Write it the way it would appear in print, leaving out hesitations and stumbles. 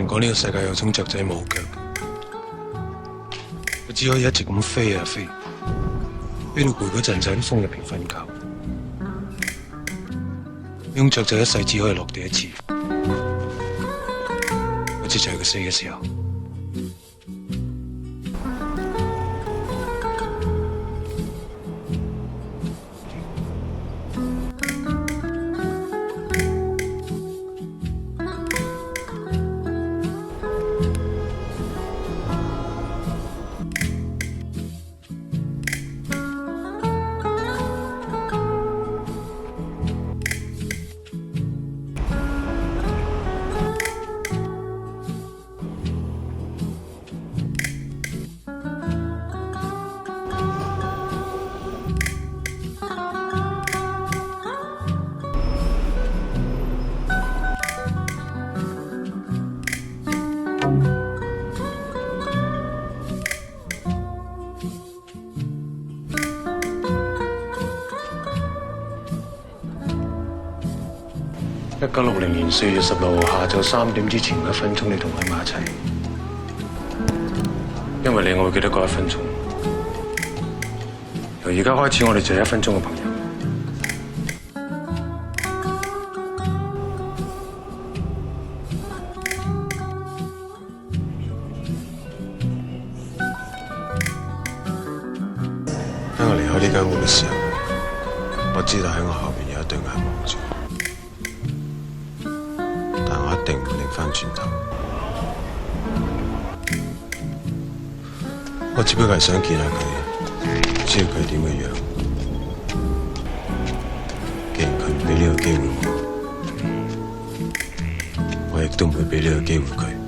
講呢個世界有種雀仔冇腳，佢只可以一直咁飛啊飛，飛到攰嗰陣就喺風入邊瞓覺。呢種雀仔一世只可以落地一次，嗰次就係佢死嘅時候。1960年4月16號下晝3點之前1分鐘，你同佢埋一齊，因為你我會記得嗰1分鐘。由而家開始，我哋就係1分鐘嘅朋友。當我離開呢間屋嘅時候，我知道喺我後面有一對眼望住我。我一定唔會擰返轉頭，我只不過係想見下佢，知道佢係點嘅樣。既然佢唔俾呢個機會我亦都唔會俾呢個機會佢。